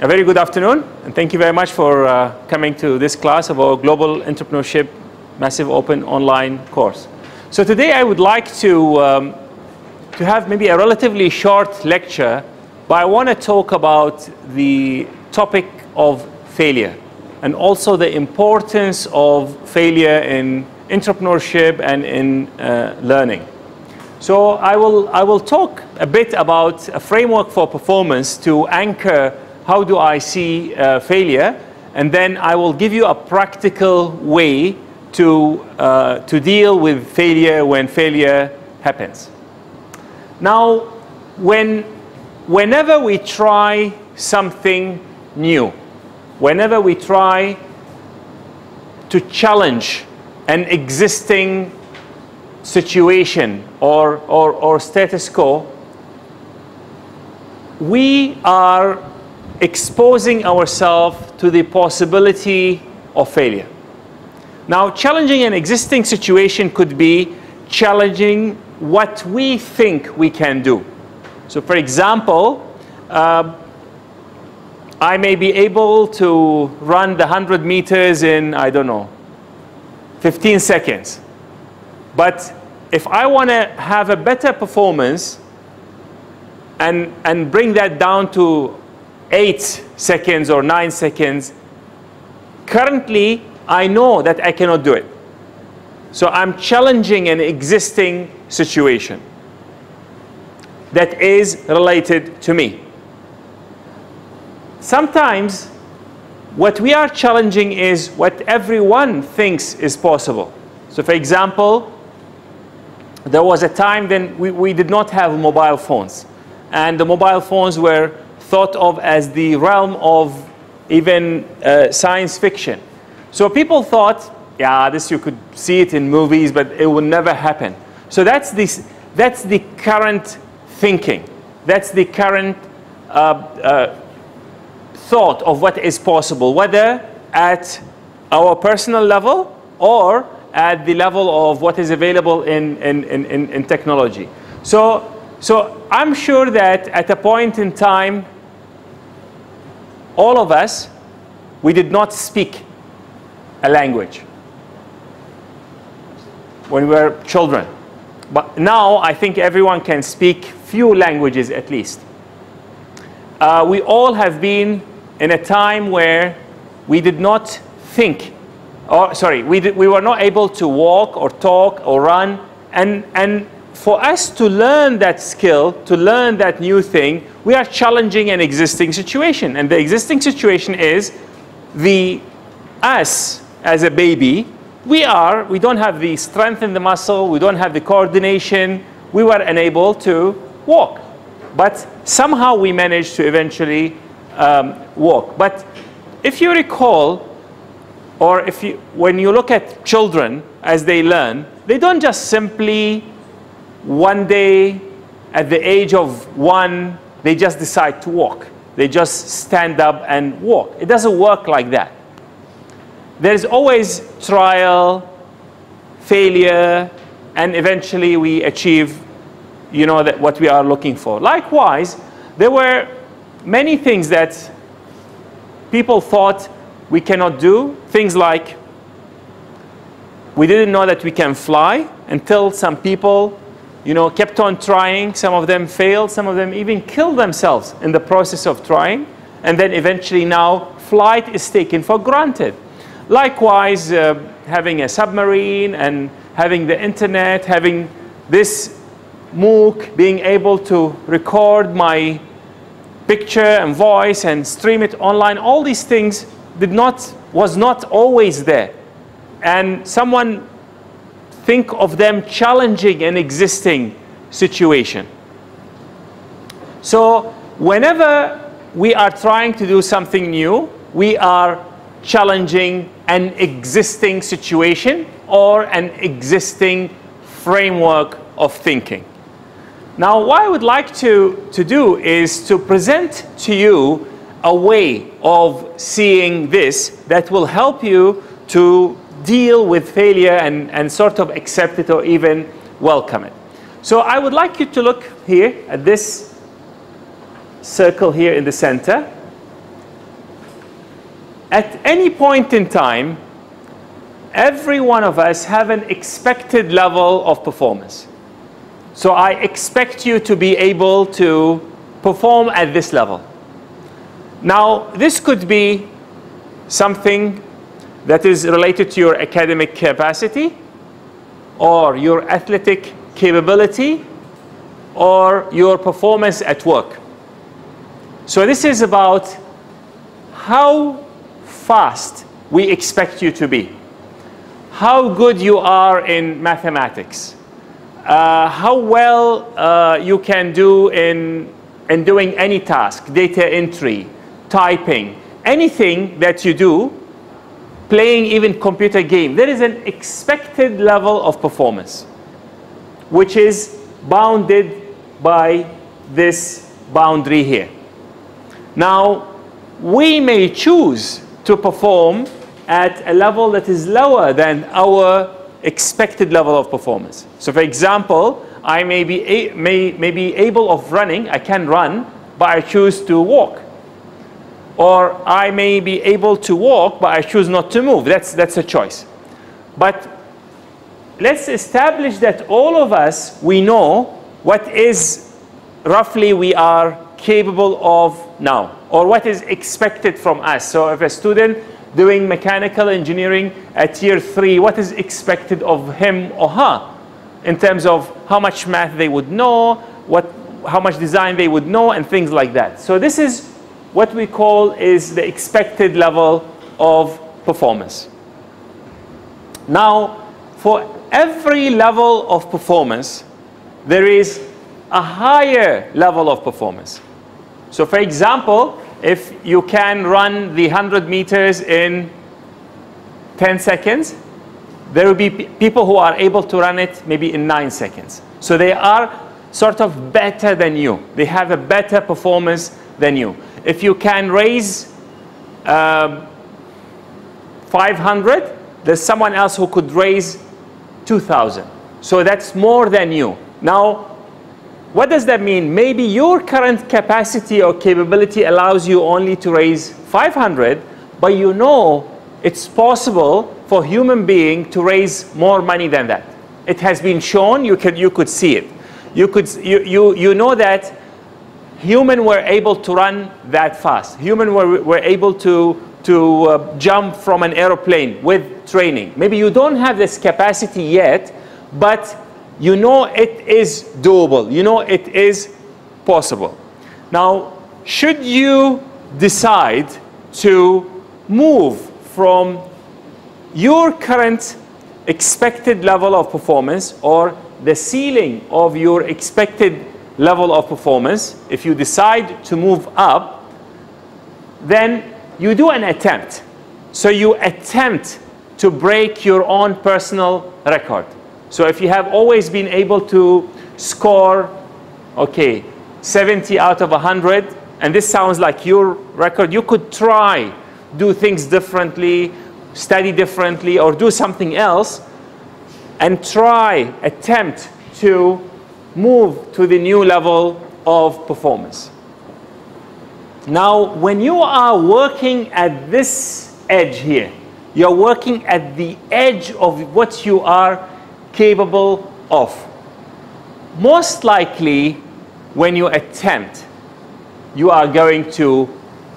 A very good afternoon, and thank you very much for coming to this class of our Global Entrepreneurship Massive Open Online course. So today I would like to have maybe a relatively short lecture, but I want to talk about the topic of failure and also the importance of failure in entrepreneurship and in learning. So I will talk a bit about a framework for performance to anchor how do I see failure, and then I will give you a practical way to deal with failure when failure happens. Now, whenever we try something new, whenever we try to challenge an existing situation or status quo, we are exposing ourselves to the possibility of failure. Now, challenging an existing situation could be challenging what we think we can do. So, for example, I may be able to run the 100 meters in, I don't know, 15 seconds. But if I want to have a better performance and bring that down to 8 seconds or 9 seconds, currently I know that I cannot do it. So I'm challenging an existing situation that is related to me. Sometimes what we are challenging is what everyone thinks is possible. So for example, there was a time then we did not have mobile phones, and the mobile phones were thought of as the realm of even science fiction. So people thought, yeah, this you could see it in movies, but it will never happen. So that's the current thinking. That's the current thought of what is possible, whether at our personal level or at the level of what is available in technology. So I'm sure that at a point in time, all of us, we did not speak a language when we were children. But now I think everyone can speak few languages at least. We all have been in a time where we did not think, or sorry, we were not able to walk or talk or run, and for us to learn that skill, to learn that new thing, we are challenging an existing situation. And the existing situation is us as a baby, we don't have the strength in the muscle, we don't have the coordination, we were unable to walk. But somehow we managed to eventually walk. But if you recall, or when you look at children as they learn, they don't just simply one day at the age of 1, they just decide to walk. They just stand up and walk. It doesn't work like that. There's always trial, failure, and eventually we achieve, what we are looking for. Likewise, there were many things that people thought we cannot do. Things like we didn't know that we can fly until some people kept on trying. Some of them failed. Some of them even killed themselves in the process of trying. And then eventually now flight is taken for granted. Likewise, having a submarine and having the internet, having this MOOC, being able to record my picture and voice and stream it online, all these things was not always there. And someone think of them challenging an existing situation. So whenever we are trying to do something new, we are challenging an existing situation or an existing framework of thinking. Now, what I would like to do is to present to you a way of seeing this that will help you to deal with failure and sort of accept it or even welcome it. So I would like you to look here at this circle here in the center. at any point in time, every one of us have an expected level of performance. So I expect you to be able to perform at this level. Now, this could be something that is related to your academic capacity, or your athletic capability, or your performance at work. So this is about how fast we expect you to be, how good you are in mathematics, how well you can do in doing any task, data entry, typing, anything that you do, playing even computer game. There is an expected level of performance, which is bounded by this boundary here. Now, we may choose to perform at a level that is lower than our expected level of performance. So for example, I may be able of running, I can run, but I choose to walk. Or I may be able to walk, but I choose not to move. That's a choice. But let's establish that all of us, we know what is roughly we are capable of now, or what is expected from us. So if a student doing mechanical engineering at year 3, what is expected of him or her in terms of how much math they would know, how much design they would know, and things like that. So this is what we call is the expected level of performance. Now, for every level of performance, there is a higher level of performance. So for example, if you can run the 100 meters in 10 seconds, there will be people who are able to run it maybe in 9 seconds. So they are sort of better than you. They have a better performance than you. If you can raise 500, there's someone else who could raise 2,000. So that's more than you. Now, what does that mean? Maybe your current capacity or capability allows you only to raise 500, but you know it's possible for a human being to raise more money than that. It has been shown, you could see it. You know that humans were able to run that fast. Humans were able to jump from an airplane with training. Maybe you don't have this capacity yet, but you know it is doable. You know it is possible. Now, should you decide to move from your current expected level of performance, or the ceiling of your expected level of performance, if you decide to move up, then you do an attempt. So you attempt to break your own personal record. So if you have always been able to score, okay, 70 out of 100, and this sounds like your record, you could try, do things differently, study differently, or do something else, and try, attempt to move to the new level of performance. Now, when you are working at this edge here, you're working at the edge of what you are capable of. Most likely, when you attempt, you are going to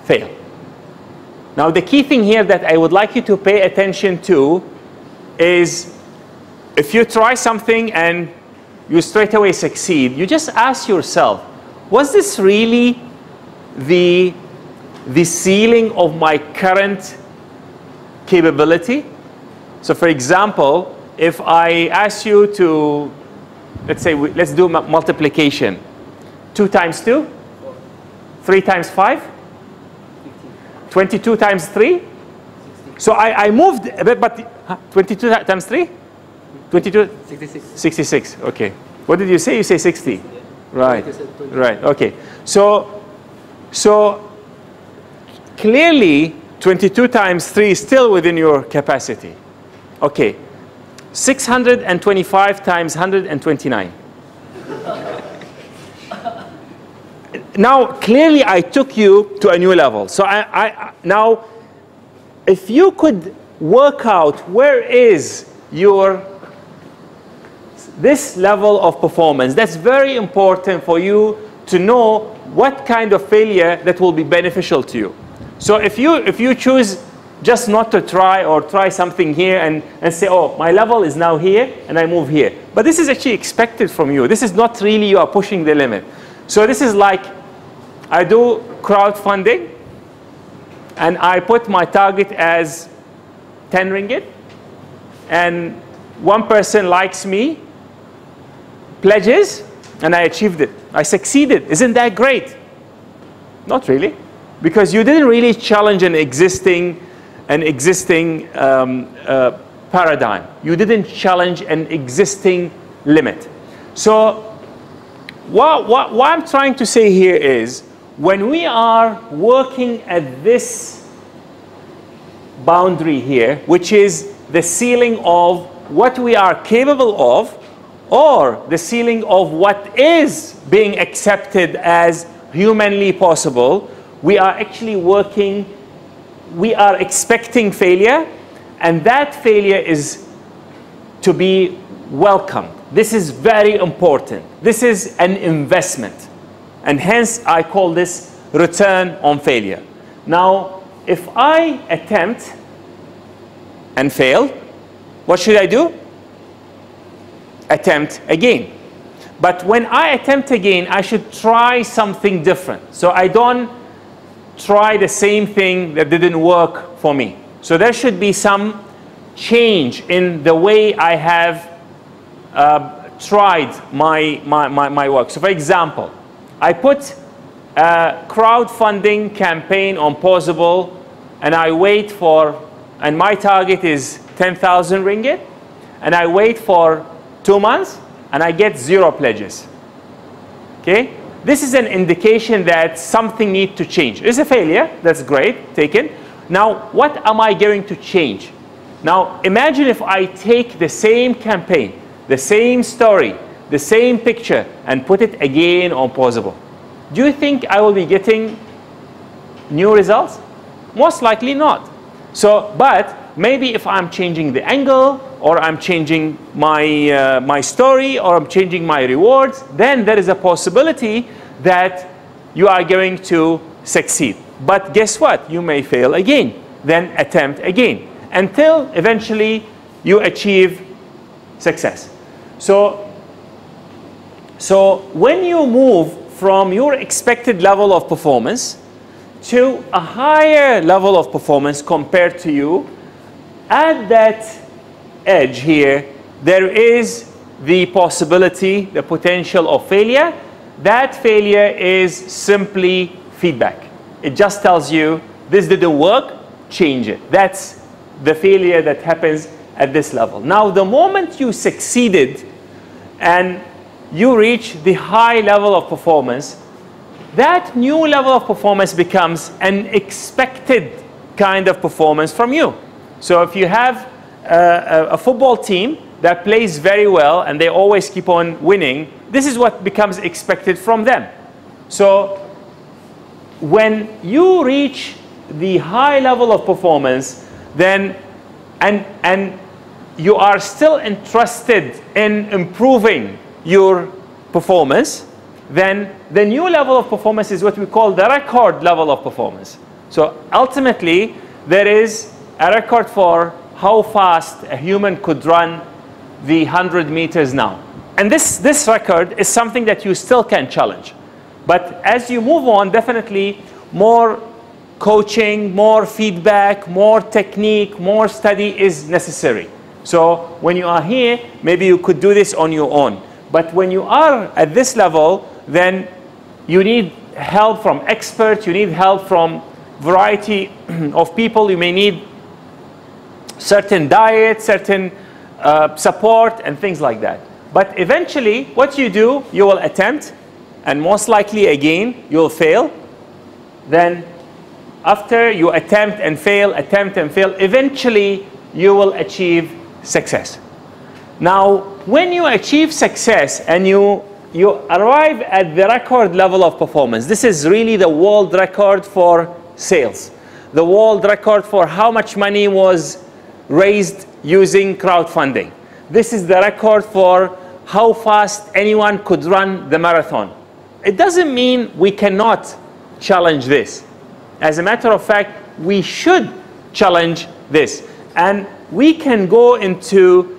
fail. Now, the key thing here that I would like you to pay attention to is if you try something and you straight away succeed, you just ask yourself, was this really the ceiling of my current capability? So for example, if I ask you to, let's do multiplication. 2 times 2? 3 times 5? 22 times 3? So I moved a bit, but 22 times 3? 22? 66. 66, okay. What did you say? You say 60? Right, right, okay. So clearly 22 times 3 is still within your capacity. Okay, 625 times 129. Now, clearly I took you to a new level. So now if you could work out where is this level of performance, that's very important for you to know what kind of failure that will be beneficial to you. So if you choose just not to try, or try something here and say, oh, my level is now here and I move here. But this is actually expected from you. This is not really you are pushing the limit. So this is like I do crowdfunding and I put my target as 10 ringgit and one person likes me, pledges, and I achieved it. I succeeded. Isn't that great? Not really, because you didn't really challenge an existing paradigm. You didn't challenge an existing limit. So what I'm trying to say here is, when we are working at this boundary here, which is the ceiling of what we are capable of, or the ceiling of what is being accepted as humanly possible, we are actually working, we are expecting failure, and that failure is to be welcomed. This is very important. This is an investment. And hence, I call this return on failure. Now, if I attempt and fail, what should I do? Attempt again. But when I attempt again, I should try something different. So I don't try the same thing that didn't work for me. So there should be some change in the way I have tried my work. So for example, I put a crowdfunding campaign on Pozible, and I wait for, and my target is 10,000 ringgit, and I wait for 2 months, and I get 0 pledges. Okay? This is an indication that something needs to change. It's a failure. That's great. Taken. Now, what am I going to change? Now, imagine if I take the same campaign, the same story, the same picture, and put it again on Pozible. Do you think I will be getting new results? Most likely not. So, but maybe if I'm changing the angle, or I'm changing my story, or I'm changing my rewards, then there is a possibility that you are going to succeed. But guess what? You may fail again, then attempt again, until eventually you achieve success. So when you move from your expected level of performance to a higher level of performance compared to you, at that edge here, there is the possibility, the potential of failure. That failure is simply feedback. It just tells you, this didn't work, change it. That's the failure that happens at this level. Now, the moment you succeeded and you reach the high level of performance, that new level of performance becomes an expected kind of performance from you. So if you have a football team that plays very well and they always keep on winning, this is what becomes expected from them. So when you reach the high level of performance, then and you are still interested in improving your performance, then the new level of performance is what we call the record level of performance. So ultimately, there is a record for how fast a human could run the 100 meters now. And this record is something that you still can challenge. But as you move on, definitely more coaching, more feedback, more technique, more study is necessary. So when you are here, maybe you could do this on your own. But when you are at this level, then you need help from experts, you need help from variety of people. You may need certain diet, certain support, and things like that. But eventually, what you do, you will attempt, and most likely again, you will fail. Then after you attempt and fail, eventually you will achieve success. Now, when you achieve success and you arrive at the record level of performance, this is really the world record for sales. the world record for how much money was raised using crowdfunding. This is the record for how fast anyone could run the marathon. It doesn't mean we cannot challenge this. As a matter of fact, we should challenge this. And we can go into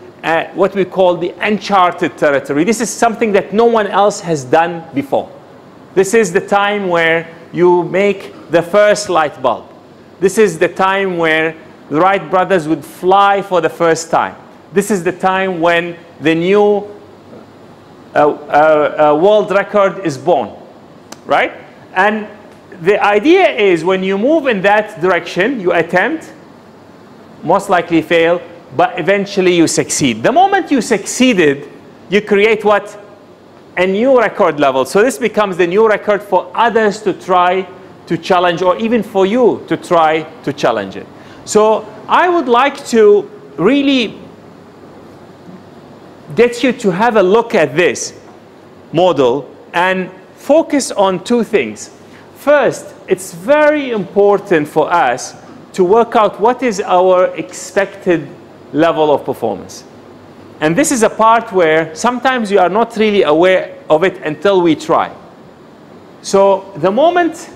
what we call the uncharted territory. This is something that no one else has done before. This is the time where you make the first light bulb. This is the time where the Wright brothers would fly for the first time. This is the time when the new world record is born, right? And the idea is when you move in that direction, you attempt, most likely fail, but eventually you succeed. The moment you succeeded, you create what? A new record level. So this becomes the new record for others to try to challenge, or even for you to try to challenge it. So I would like to really get you to have a look at this model and focus on two things. First, it's very important for us to work out what is our expected level of performance. And this is a part where sometimes you are not really aware of it until we try. So the moment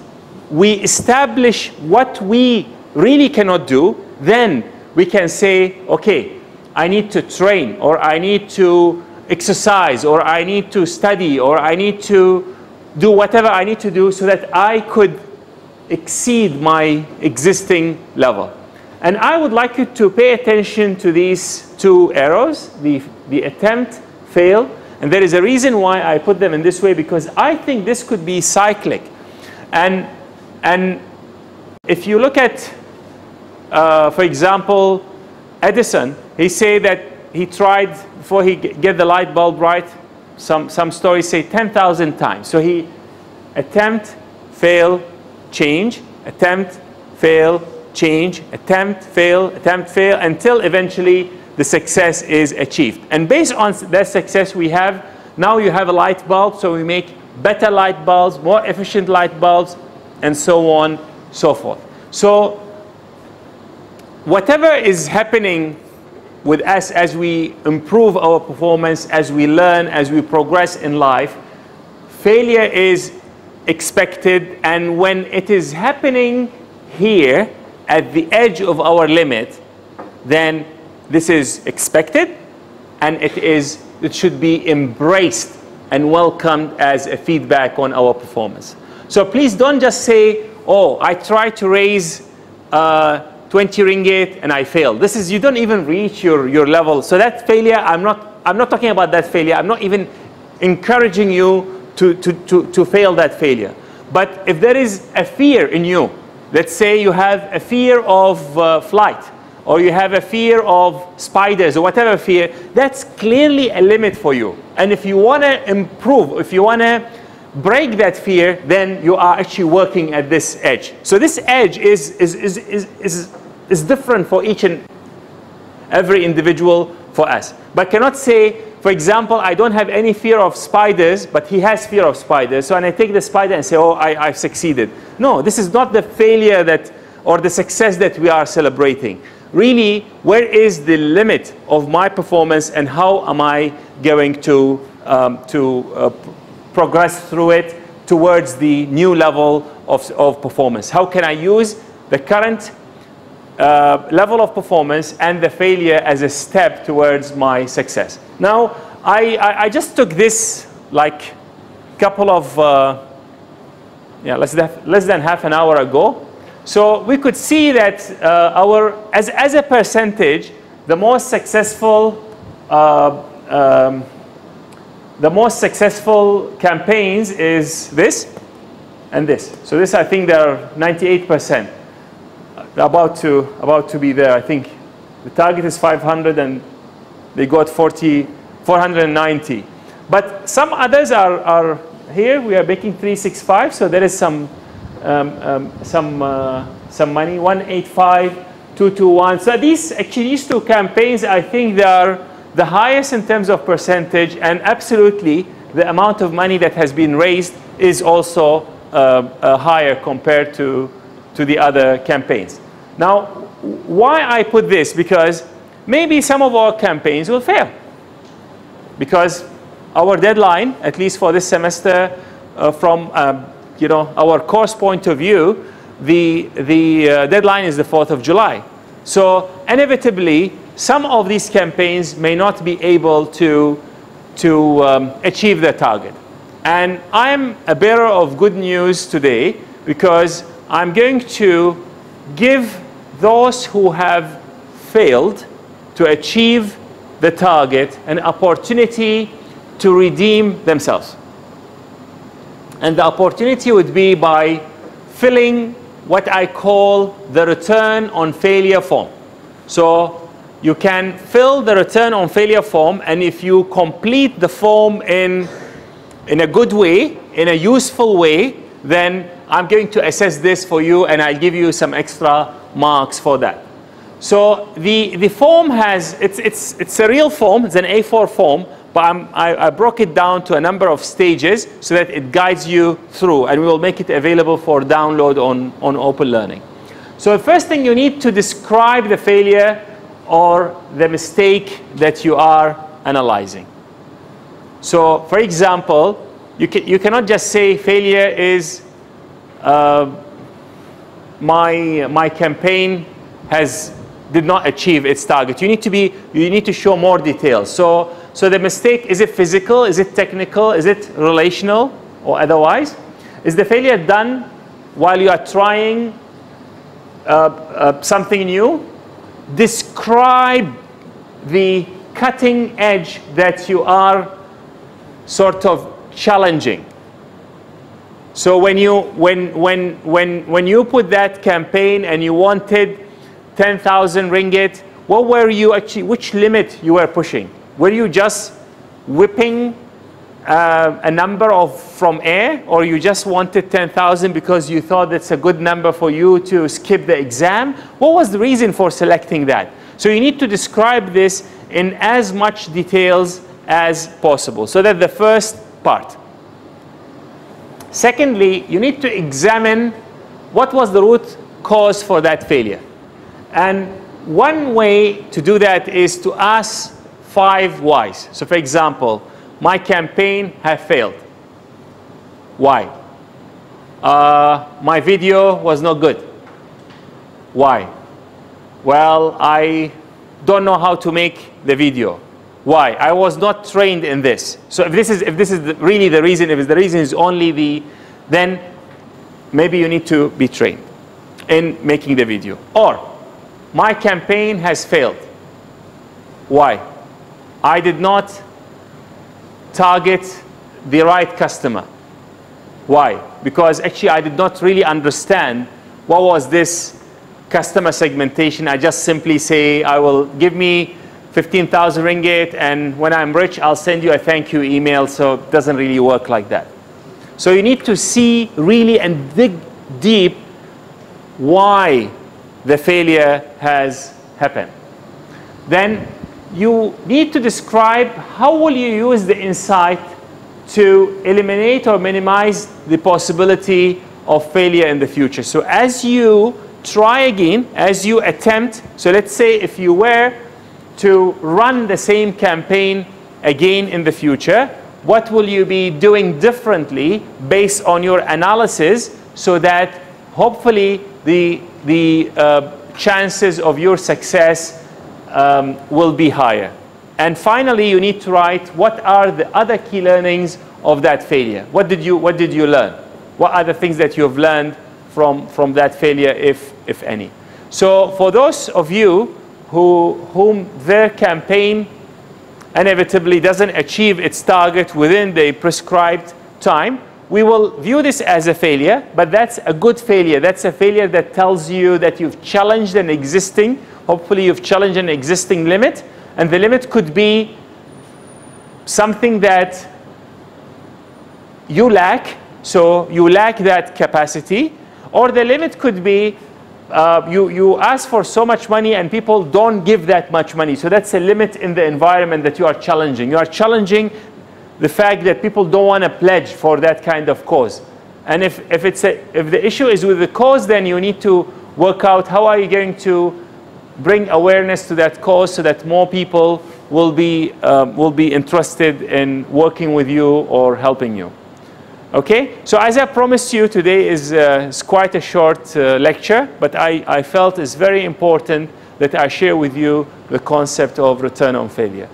we establish what we really cannot do, then we can say, okay, I need to train, or I need to exercise, or I need to study, or I need to do whatever I need to do so that I could exceed my existing level. And I would like you to pay attention to these two arrows, the attempt, fail. And there is a reason why I put them in this way, because I think this could be cyclic. And if you look at, for example, Edison, he said that he tried, before he get the light bulb right, some stories say 10,000 times. So he attempt, fail, change, attempt, fail, change, attempt, fail, until eventually the success is achieved. And based on that success we have, now you have a light bulb, so we make better light bulbs, more efficient light bulbs, and so on, so forth. So whatever is happening with us as we improve our performance, as we learn, as we progress in life, failure is expected. And when it is happening here at the edge of our limit, then this is expected, and it should be embraced and welcomed as a feedback on our performance. So please don't just say, oh, I tried to raise 20 ringgit and I failed. This is, you don't even reach your level. So that failure, I'm not talking about that failure. I'm not even encouraging you to fail that failure. But if there is a fear in you, let's say you have a fear of flight, or you have a fear of spiders, or whatever fear, that's clearly a limit for you. And if you want to improve, if you want to break that fear, then you are actually working at this edge. So this edge is different for each and every individual for us. But cannot say, for example, I don't have any fear of spiders, but he has fear of spiders. So and I take the spider and say, oh, I've succeeded. No, this is not the failure that, or the success that we are celebrating. Really, where is the limit of my performance, and how am I going to progress through it towards the new level of performance? How can I use the current level of performance and the failure as a step towards my success? Now, I just took this like couple of, less than half an hour ago. So we could see that as a percentage, the most successful campaigns is this and this. So this, I think, they are 98%. About to be there. I think the target is 500 and they got 490. But some others are here. We are making 365, so there is some money. 185, 221. So these two campaigns, I think they are the highest in terms of percentage, and absolutely the amount of money that has been raised is also higher compared to to the other campaigns. Now, why I put this? Because maybe some of our campaigns will fail. Because our deadline, at least for this semester, from our course point of view, the deadline is the 4th of July. So inevitably, some of these campaigns may not be able to achieve their target. And I'm a bearer of good news today, because I'm going to give those who have failed to achieve the target an opportunity to redeem themselves. And the opportunity would be by filling what I call the return on failure form. So you can fill the return on failure form, and if you complete the form in a good way, in a useful way, then I'm going to assess this for you, and I'll give you some extra marks for that. So the form has, it's a real form, it's an A4 form, but I broke it down to a number of stages so that it guides you through, and we will make it available for download on Open Learning. So the first thing, you need to describe the failure or the mistake that you are analyzing. So for example, you cannot just say failure is my campaign did not achieve its target. You need to show more details. So the mistake, is it physical? Is it technical? Is it relational or otherwise? Is the failure done while you are trying something new? Describe the cutting edge that you are sort of challenging. So when you put that campaign and you wanted 10,000 ringgit, what were you actually, which limit you were pushing? Were you just whipping a number from air, or you just wanted 10,000 because you thought that's a good number for you to skip the exam? What was the reason for selecting that? So you need to describe this in as much details as possible. So that's the first part. Secondly, you need to examine what was the root cause for that failure. And one way to do that is to ask 5 whys. So for example, my campaign has failed. Why? My video was not good. Why? Well, I don't know how to make the video. Why? I was not trained in this. So if this is really the reason, if the reason is only then maybe you need to be trained in making the video. Or my campaign has failed. Why? I did not target the right customer. Why? Because actually I did not really understand what was this customer segmentation. I just simply say, I will give me 15,000 ringgit, and when I'm rich, I'll send you a thank you email. So it doesn't really work like that. So you need to see really and dig deep why the failure has happened. Then you need to describe how will you use the insight to eliminate or minimize the possibility of failure in the future. So as you try again, as you attempt, so let's say if you were to run the same campaign again in the future, what will you be doing differently based on your analysis, so that hopefully the chances of your success will be higher. And finally, you need to write what are the other key learnings of that failure. What did you learn? What are the things that you have learned from that failure, if any? So for those of you whom their campaign inevitably doesn't achieve its target within the prescribed time, we will view this as a failure, but that's a good failure. That's a failure that tells you that you've challenged an existing, hopefully you've challenged an existing limit, and the limit could be something that you lack, so you lack that capacity, or the limit could be you ask for so much money and people don't give that much money. So that's a limit in the environment that you are challenging. You are challenging the fact that people don't want to pledge for that kind of cause. And if the issue is with the cause, then you need to work out how are you going to bring awareness to that cause so that more people will be interested in working with you or helping you. Okay, so as I promised you, today is quite a short lecture, but I felt it's very important that I share with you the concept of return on failure.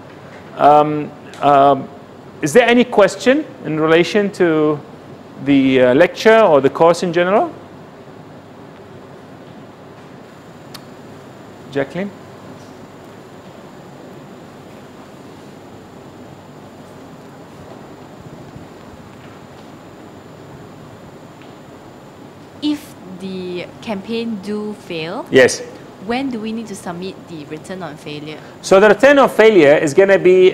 Is there any question in relation to the lecture or the course in general? Jacqueline? If the campaign do fail, yes. When do we need to submit the return on failure? So the return on failure is going to be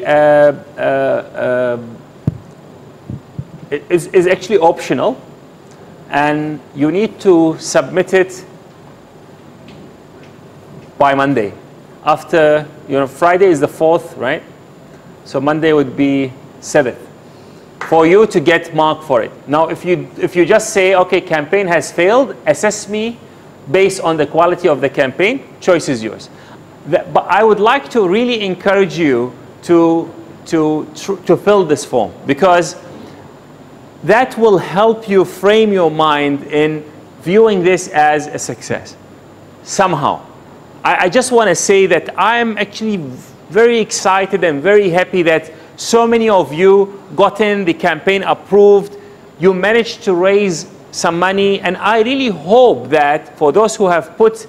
is actually optional, and you need to submit it by Monday. After, Friday is the 4th, right? So Monday would be 7th for you to get marked for it. Now, if you just say, okay, campaign has failed, assess me based on the quality of the campaign, choice is yours. But I would like to really encourage you to fill this form, because that will help you frame your mind in viewing this as a success somehow. I just want to say that I'm actually very excited and very happy that so many of you got in the campaign approved. You managed to raise some money, and I really hope that for those who have put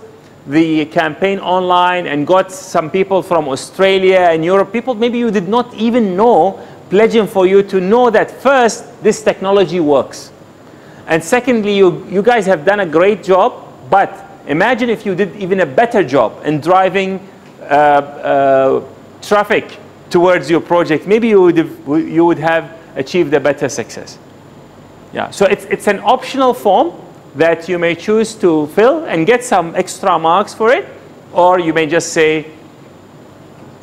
the campaign online and got some people from Australia and Europe, people maybe you did not even know, pledging for you to know that first, this technology works. And secondly, you guys have done a great job, but imagine if you did even a better job in driving traffic towards your project. Maybe you would have achieved a better success. Yeah, so it's an optional form that you may choose to fill and get some extra marks for it, or you may just say,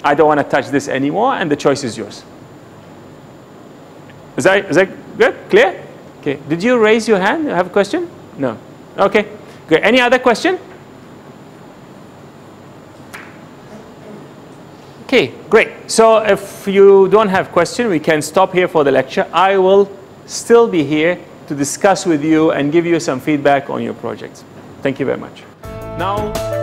I don't want to touch this anymore, and the choice is yours. Is that good? Clear? Okay. Did you raise your hand? You have a question? No. Okay. Good. Any other question? Okay, great. So if you don't have question, we can stop here for the lecture. I will still be here to discuss with you and give you some feedback on your projects. Thank you very much. Now.